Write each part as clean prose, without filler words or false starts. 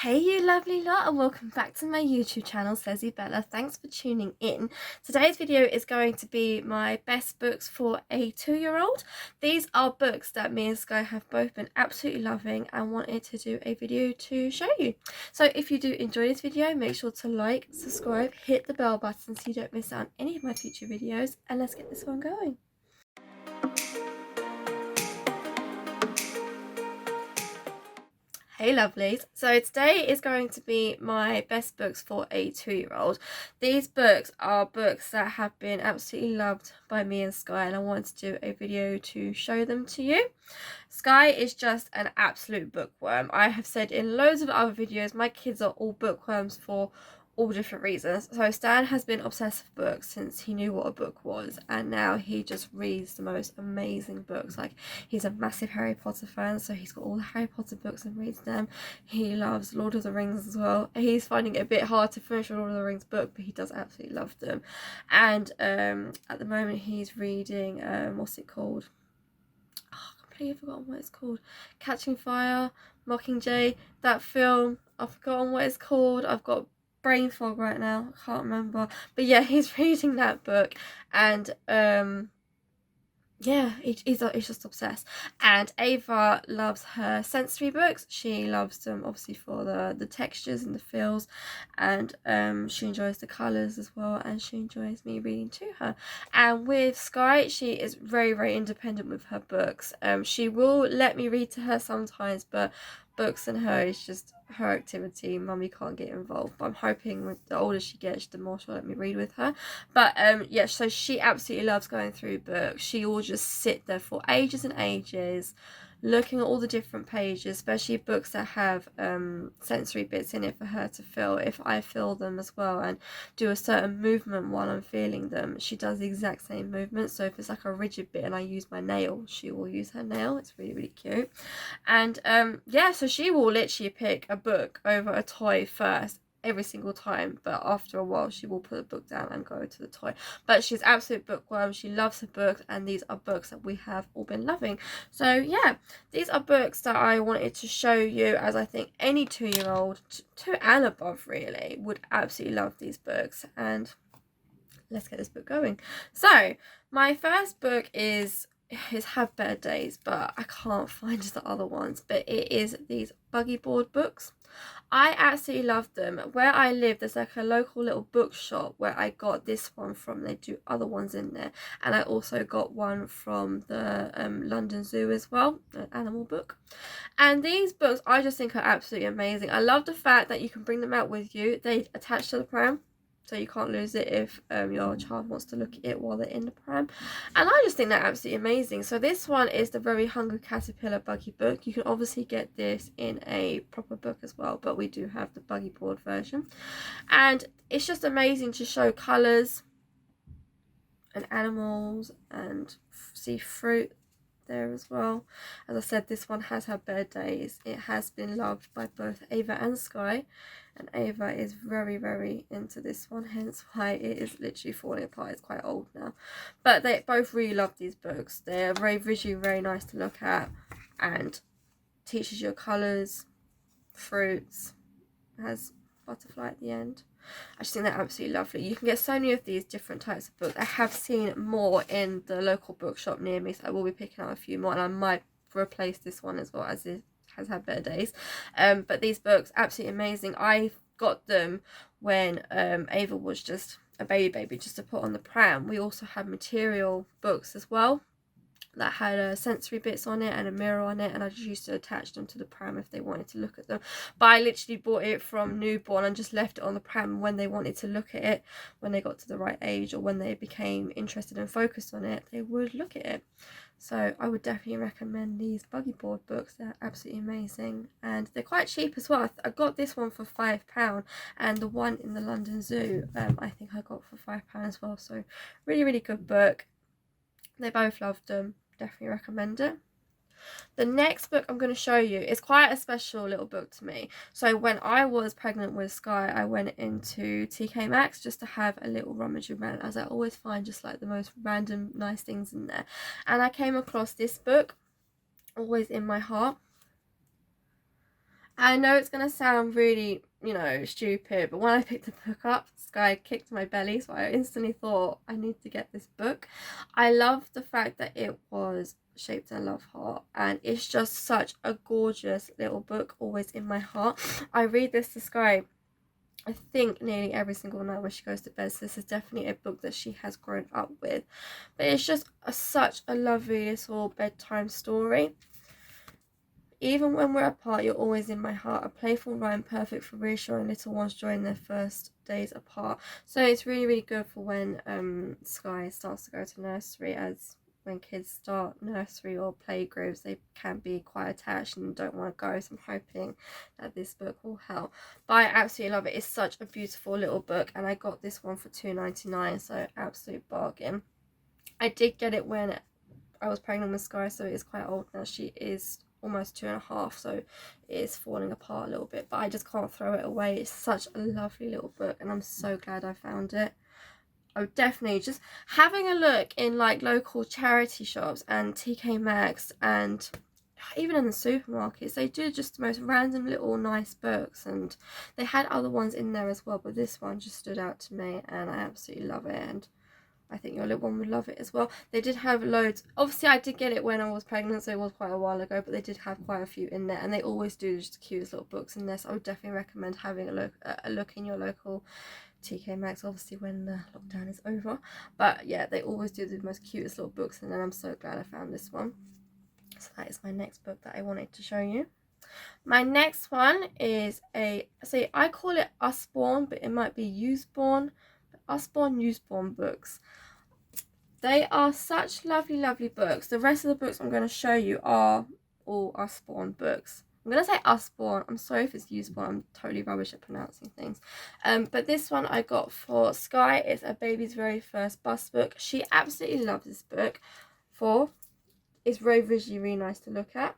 Hey you lovely lot, and welcome back to my YouTube channel, Sezzy Bella. Thanks for tuning in. Today's video is going to be my best books for a 2-year-old. These are books that me and Sky have both been absolutely loving and wanted to do a video to show you. So if you do enjoy this video, make sure to like, subscribe, hit the bell button so you don't miss out on any of my future videos, and let's get this one going. Hey lovelies, so today is going to be my best books for a 2-year-old. These books are books that have been absolutely loved by me and Sky, and I wanted to do a video to show them to you. Sky is just an absolute bookworm. I have said in loads of other videos, my kids are all bookworms for all different reasons. So Stan has been obsessed with books since he knew what a book was, and now he just reads the most amazing books. Like, he's a massive Harry Potter fan, so he's got all the Harry Potter books and reads them. He loves Lord of the Rings as well. He's finding it a bit hard to finish a Lord of the Rings book, but he does absolutely love them. And at the moment he's reading what's it called? Oh, I completely forgotten what it's called. Catching Fire, Mockingjay, that film. I've forgotten what it's called. I've got brain fog right now. I can't remember. But yeah, he's reading that book, and yeah, he's just obsessed. And Ava loves her sensory books. She loves them obviously for the textures and the feels, and she enjoys the colours as well, and she enjoys me reading to her. And with Sky, she is very independent with her books. She will let me read to her sometimes, but books and her is just her activity. Mummy can't get involved, but I'm hoping with the older she gets, the more she'll let me read with her. But yeah, so she absolutely loves going through books. She will just sit there for ages and ages looking at all the different pages, especially books that have sensory bits in it for her to feel. If I feel them as well and do a certain movement while I'm feeling them, she does the exact same movement. So if it's like a rigid bit and I use my nail, she will use her nail. It's really cute. And yeah, so she will literally pick a book over a toy first every single time, but after a while she will put the book down and go to the toy. But she's absolute bookworm. She loves her books, and these are books that we have all been loving. So yeah, these are books that I wanted to show you, as I think any 2-year-old, 2 and above really, would absolutely love these books. And let's get this book going. So my first book is Have Better Days, but I can't find the other ones, but it is these buggy board books. I absolutely love them. Where I live, there's like a local little bookshop where I got this one from. They do other ones in there, and I also got one from the London Zoo as well, an animal book. And these books I just think are absolutely amazing. I love the fact that you can bring them out with you. They attach to the pram, so you can't lose it if your child wants to look at it while they're in the pram. And I just think they're absolutely amazing. So this one is the Very Hungry Caterpillar Buggy book. You can obviously get this in a proper book as well, but we do have the buggy board version. And it's just amazing to show colours and animals and see fruit there as well. As I said, this one has Had Better Days. It has been loved by both Ava and Sky, and Ava is very into this one, hence why it is literally falling apart. It's quite old now, but they both really love these books. They're very visually very nice to look at, and teaches you colours, fruits, has butterfly at the end. I just think they're absolutely lovely. You can get so many of these different types of books. I have seen more in the local bookshop near me, so I will be picking up a few more, and I might replace this one as well, as it has Had Better Days. But these books, absolutely amazing. I got them when Ava was just a baby just to put on the pram. We also had material books as well that had sensory bits on it and a mirror on it, and I just used to attach them to the pram if they wanted to look at them. But I literally bought it from newborn and just left it on the pram. When they wanted to look at it, when they got to the right age, or when they became interested and focused on it, they would look at it. So I would definitely recommend these buggy board books. They're absolutely amazing, and they're quite cheap as well. I got this one for £5, and the one in the London Zoo I think I got for £5 as well. So really good book. They both loved them. Definitely recommend it. The next book I'm going to show you is quite a special little book to me. So when I was pregnant with Sky, I went into TK Maxx just to have a little rummage around, as I always find just like the most random nice things in there. And I came across this book, Always in My Heart. I know it's going to sound really, stupid, but when I picked the book up, Sky kicked my belly, so I instantly thought, I need to get this book. I love the fact that it was shaped in a love heart, and it's just such a gorgeous little book, always in my heart. I read this to Sky, I think, nearly every single night when she goes to bed, so this is definitely a book that she has grown up with. But it's just such a lovely little bedtime story. Even when we're apart, you're always in my heart. A playful rhyme perfect for reassuring little ones during their first days apart. So it's really, really good for when Sky starts to go to nursery, as when kids start nursery or playgroups, they can be quite attached and don't want to go. So I'm hoping that this book will help. But I absolutely love it. It's such a beautiful little book, and I got this one for £2.99, so absolute bargain. I did get it when I was pregnant with Sky, so it is quite old now. She is almost 2.5, so it is falling apart a little bit, but I just can't throw it away. It's such a lovely little book, and I'm so glad I found it. I would definitely just having a look in like local charity shops and TK Maxx, and even in the supermarkets, they do just the most random little nice books, and they had other ones in there as well, but this one just stood out to me, and I absolutely love it. And I think your little one would love it as well. They did have loads. Obviously, I did get it when I was pregnant, so it was quite a while ago, but they did have quite a few in there, and they always do just the cutest little books in there, so I would definitely recommend having a look in your local TK Maxx, obviously when the lockdown is over. But yeah, they always do the most cutest little books, and then I'm so glad I found this one. So that is my next book that I wanted to show you. My next one is I call it Usborn, but it might be Usborn. Usborn books. They are such lovely, lovely books. The rest of the books I'm going to show you are all Usborn books. I'm going to say Usborn. I'm sorry if it's Usborn. I'm totally rubbish at pronouncing things. But this one I got for Sky. It's a baby's very first bus book. She absolutely loves this book. It's very visually really nice to look at.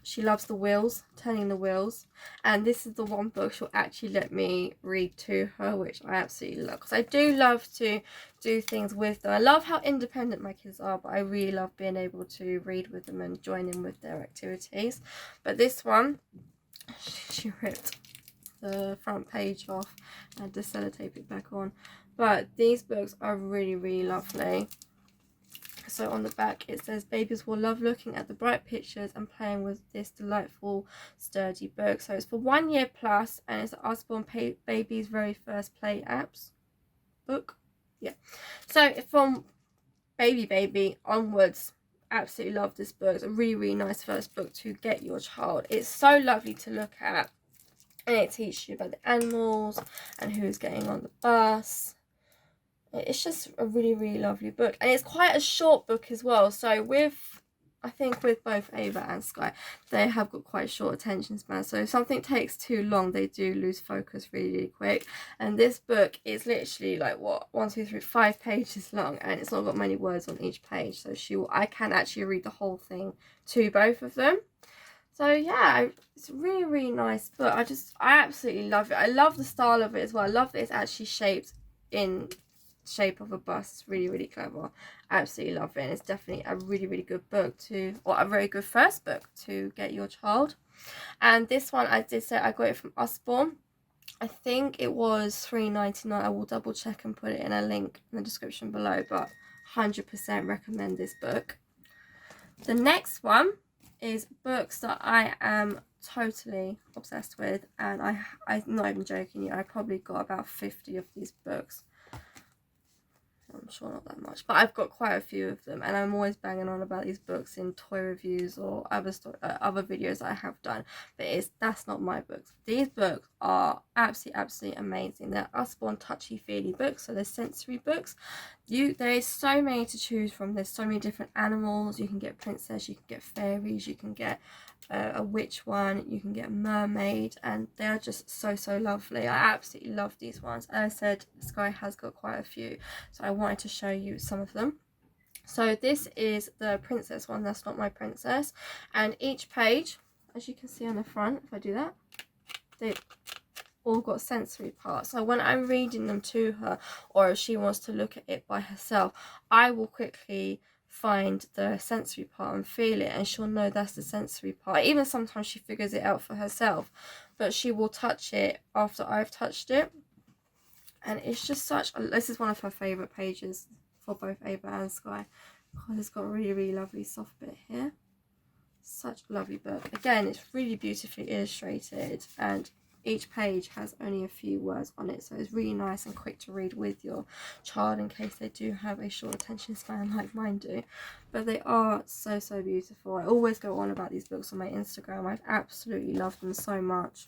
She loves the wheels, turning the wheels, and this is the one book she'll actually let me read to her, which I absolutely love, because I do love to do things with them. I love how independent my kids are, but I really love being able to read with them and join in with their activities. But this one, she ripped the front page off and to sellotape it back on. But these books are really, really lovely. So on the back it says, babies will love looking at the bright pictures and playing with this delightful sturdy book. So it's for 1 year plus, and it's Usborne Babies' very first play apps book. Yeah, so from baby onwards, absolutely love this book. It's a really, really nice first book to get your child. It's so lovely to look at, and it teaches you about the animals and who's getting on the bus. It's just a really, really lovely book, and it's quite a short book as well. So I think with both Ava and Sky, they have got quite short attention span, so if something takes too long, they do lose focus really, really quick. And this book is literally like, what, 1, 2, 3, 5 pages long, and it's not got many words on each page, so I can actually read the whole thing to both of them. So yeah, it's a really, really nice book. I absolutely love it. I love the style of it as well. I love that it's actually shaped in shape of a bus. It's really, really clever. Absolutely love it, and it's definitely a really, really good book or a very good first book to get your child. And this one, I did say I got it from Usborne. I think it was £3.99. I will double check and put it in a link in the description below, but 100% recommend this book. The next one is books that I am totally obsessed with, and I'm not even joking you, I probably got about 50 of these books. I'm sure not that much, but I've got quite a few of them, and I'm always banging on about these books in toy reviews or other videos I have done. But that's not my books. These books are absolutely amazing. They're Usborne Touchy Feel books, so they're sensory books. There is so many to choose from. There's so many different animals. You can get princess, you can get fairies, you can get a witch one, you can get a mermaid, and they are just so lovely. I absolutely love these ones. As I said, Sky has got quite a few, so I wanted to show you some of them. So this is the princess one. That's not my princess, and each page, as you can see on the front, if I do that, they all got sensory parts. So when I'm reading them to her, or if she wants to look at it by herself, I will quickly find the sensory part and feel it, and she'll know that's the sensory part. Even sometimes she figures it out for herself, but she will touch it after I've touched it. And it's just such this is one of her favorite pages for both Ava and Sky, because it's got a really, really lovely soft bit here. Such a lovely book. Again, it's really beautifully illustrated, and each page has only a few words on it, so it's really nice and quick to read with your child in case they do have a short attention span like mine do. But they are so, so beautiful. I always go on about these books on my Instagram. I've absolutely loved them so much.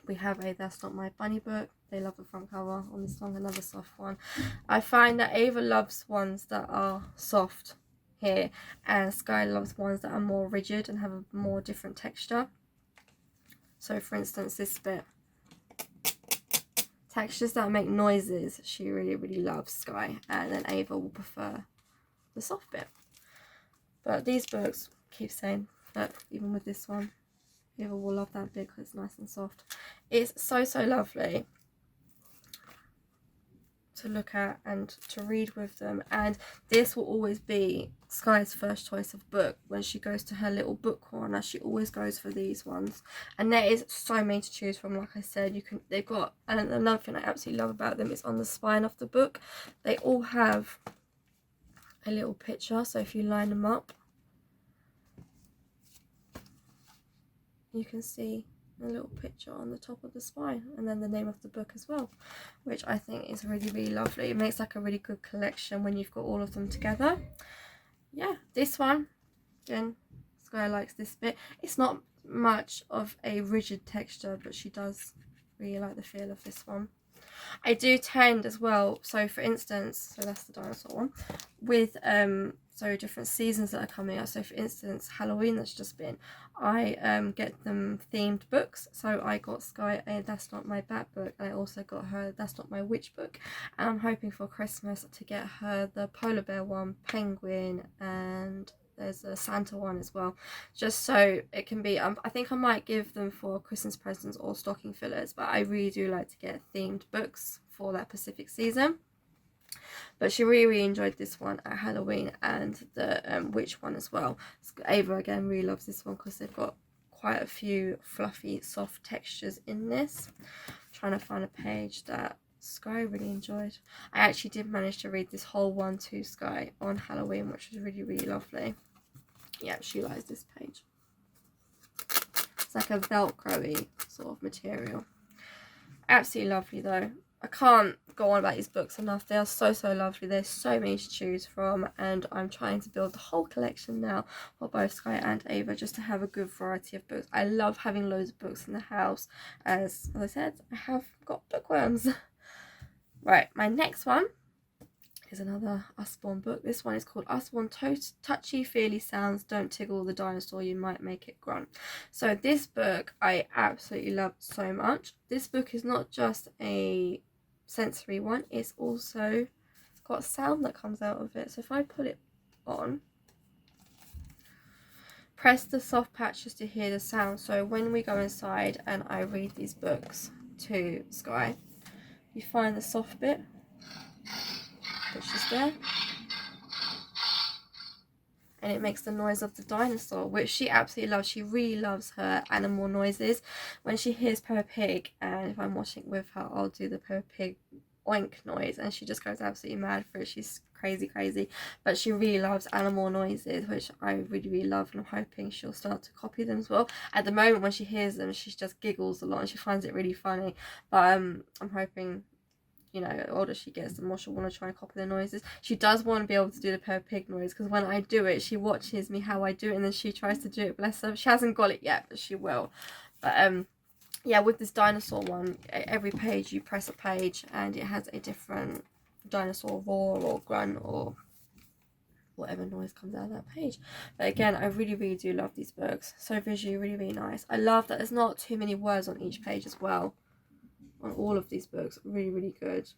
We have a That's Not My Bunny book. They love the front cover on this one, another soft one. I find that Ava loves ones that are soft here, and Sky loves ones that are more rigid and have a more different texture. So for instance, this bit, textures that make noises, she really, really loves, Sky, and then Ava will prefer the soft bit. But these books, keep saying that even with this one, Ava will love that bit because it's nice and soft. It's so, so lovely to look at and to read with them, and this will always be Sky's first choice of book. When she goes to her little book corner, she always goes for these ones, and there is so many to choose from. Like I said, they've got, and another thing I absolutely love about them is on the spine of the book they all have a little picture, so if you line them up you can see a little picture on the top of the spine, and then the name of the book as well, which I think is really, really lovely. It makes like a really good collection when you've got all of them together. Yeah, this one, again, Sky likes this bit. It's not much of a rigid texture, but she does really like the feel of this one. I do tend as well, so for instance, so that's the dinosaur one, with so different seasons that are coming up. So for instance, Halloween that's just been, I get them themed books. So I got Sky a That's Not My Bat book, and I also got her That's Not My Witch book, and I'm hoping for Christmas to get her the polar bear one, penguin, and there's a Santa one as well, just so it can be, I think I might give them for Christmas presents or stocking fillers, but I really do like to get themed books for that Pacific season. But she really, really enjoyed this one at Halloween, and the witch one as well. Ava again really loves this one because they've got quite a few fluffy soft textures in this. I'm trying to find a page that Sky really enjoyed. I actually did manage to read this whole one to Sky on Halloween, which was really, really lovely. Yeah, she likes this page. It's like a velcro-y sort of material. Absolutely lovely though. I can't go on about these books enough. They are so, so lovely. There's so many to choose from, and I'm trying to build the whole collection now for both Sky and Ava, just to have a good variety of books. I love having loads of books in the house. As I said, I have got bookworms. Right, my next one is another Usborne book. This one is called Usborne Touchy Feel Sounds Don't Tickle the Dinosaur, You Might Make It Grunt. So this book I absolutely loved so much. This book is not just a sensory one, it's got sound that comes out of it. So if I put it on, press the soft patches to hear the sound. So when we go inside and I read these books to Sky, you find the soft bit, which is there, and it makes the noise of the dinosaur, which she absolutely loves. She really loves her animal noises. When she hears Peppa Pig, and if I'm watching with her, I'll do the Peppa Pig oink noise, and she just goes absolutely mad for it. She's crazy, but she really loves animal noises, which I really, really love, and I'm hoping she'll start to copy them as well. At the moment, when she hears them, she just giggles a lot and she finds it really funny, but I'm hoping, you know, the older she gets, the more she'll want to try and copy the noises. She does want to be able to do the Peppa Pig noise, because when I do it, she watches me how I do it, and then she tries to do it, bless her. She hasn't got it yet, but she will. But yeah, with this dinosaur one, every page you press a page and it has a different dinosaur roar or grunt or whatever noise comes out of that page. But again, I really, really do love these books. So visually, really, really nice. I love that there's not too many words on each page as well. On all of these books, really, really good.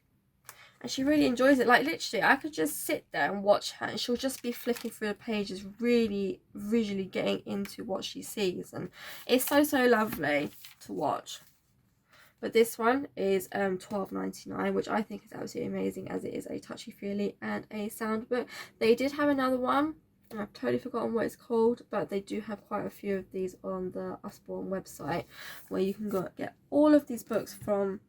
And she really enjoys it. Like literally, I could just sit there and watch her, and she'll just be flicking through the pages, really visually getting into what she sees, and it's so, so lovely to watch. But this one is $12.99, which I think is absolutely amazing, as it is a touchy feely and a sound book. They did have another one, I've totally forgotten what it's called, but they do have quite a few of these on the Usborne website, where you can go get all of these books from.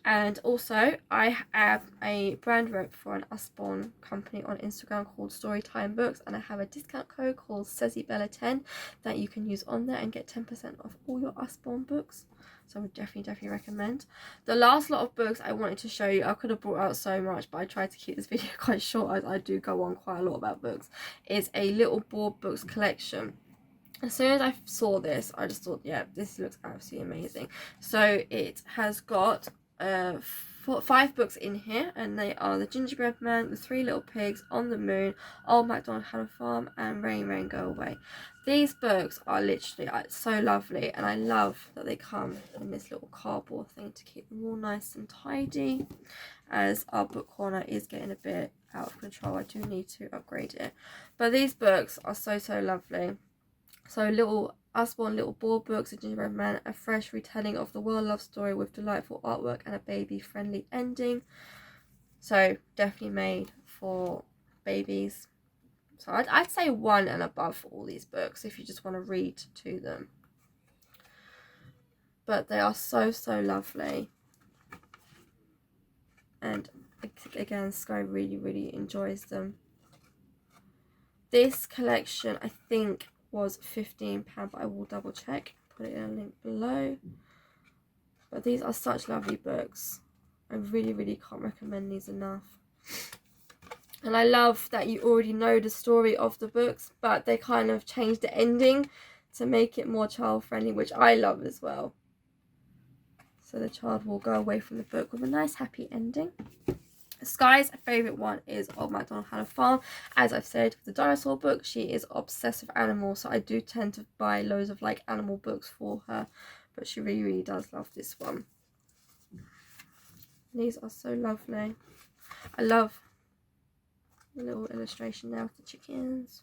And also, I have a brand rep for an Usborne company on Instagram called Storytime Books, and I have a discount code called SezzyBella10 that you can use on there and get 10% off all your Usborne books. So I would definitely recommend. The last lot of books I wanted to show you, I could have brought out so much, but I tried to keep this video quite short, as I do go on quite a lot about books, is a little board books collection. As soon as I saw this, I just thought, yeah, this looks absolutely amazing. So it has got 5 books in here, and they are The Gingerbread Man, The 3 Little Pigs, On the Moon, Old MacDonald Had a Farm, and Rain Rain Go Away. These books are literally so lovely, and I love that they come in this little cardboard thing to keep them all nice and tidy, as our book corner is getting a bit out of control. I do need to upgrade it, but these books are so lovely. So little Usborne little board books, A Gingerbread Man, a fresh retelling of the world love story with delightful artwork and a baby friendly ending. So definitely made for babies. So I'd say 1 and above for all these books if you just want to read to them. But they are so lovely. And again, Sky really enjoys them. This collection, I think, was £15, but I will double check, put it in a link below. But these are such lovely books. I really can't recommend these enough. And I love that you already know the story of the books, but they kind of changed the ending to make it more child friendly, which I love as well. So the child will go away from the book with a nice happy ending. Sky's favourite one is Old MacDonald Had a Farm. As I've said, with the dinosaur book, she is obsessed with animals, so I do tend to buy loads of like animal books for her, but she really does love this one. These are so lovely. I love the little illustration there of the chickens.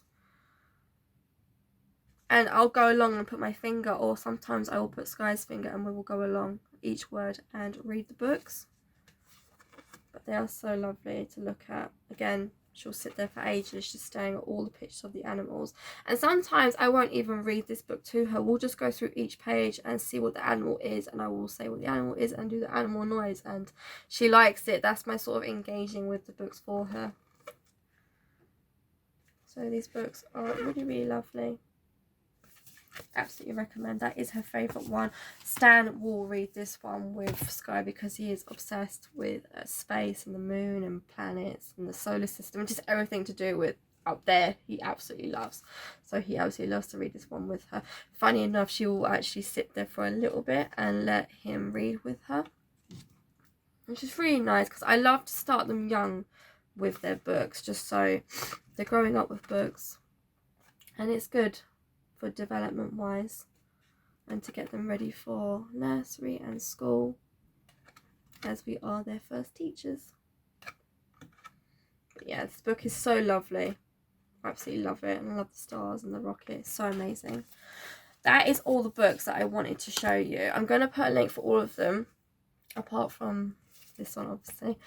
And I'll go along and put my finger, or sometimes I will put Sky's finger, and we will go along each word and read the books. But they are so lovely to look at. Again, she'll sit there for ages just staring at all the pictures of the animals. And sometimes I won't even read this book to her. We'll just go through each page and see what the animal is, and I will say what the animal is and do the animal noise, and she likes it. That's my sort of engaging with the books for her. So these books are really lovely. Absolutely recommend. That is her favourite one. Stan will read this one with Sky because he is obsessed with space and the moon and planets and the solar system and just everything to do with up there. He absolutely loves. So he absolutely loves to read this one with her. Funny enough, she will actually sit there for a little bit and let him read with her, which is really nice, because I love to start them young with their books, just so they're growing up with books, and it's good for development wise, and to get them ready for nursery and school, as we are their first teachers. But yeah, this book is so lovely. I absolutely love it, and I love the stars and the rocket. It's so amazing. That is all the books that I wanted to show you. I'm going to put a link for all of them, apart from this one obviously,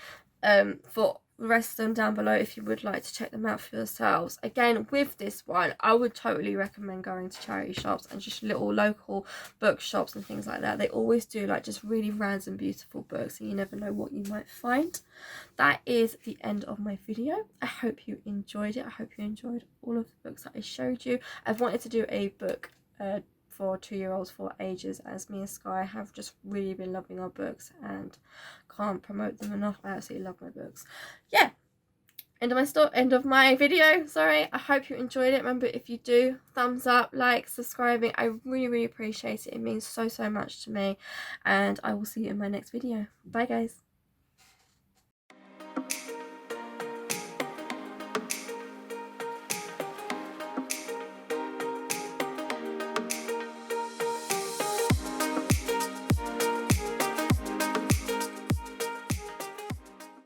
for the rest of them down below if you would like to check them out for yourselves. Again, with this one, I would totally recommend going to charity shops and just little local bookshops and things like that. They always do like just really random beautiful books, and you never know what you might find. That is the end of my video. I hope you enjoyed it. I hope you enjoyed all of the books that I showed you. I've wanted to do a book for 2-year-olds for ages, as me and Sky have just really been loving our books and can't promote them enough. I absolutely love my books. Yeah, end of my video. Sorry, I hope you enjoyed it. Remember, if you do, thumbs up, like, subscribing. I really appreciate it. It means so much to me, and I will see you in my next video. Bye guys.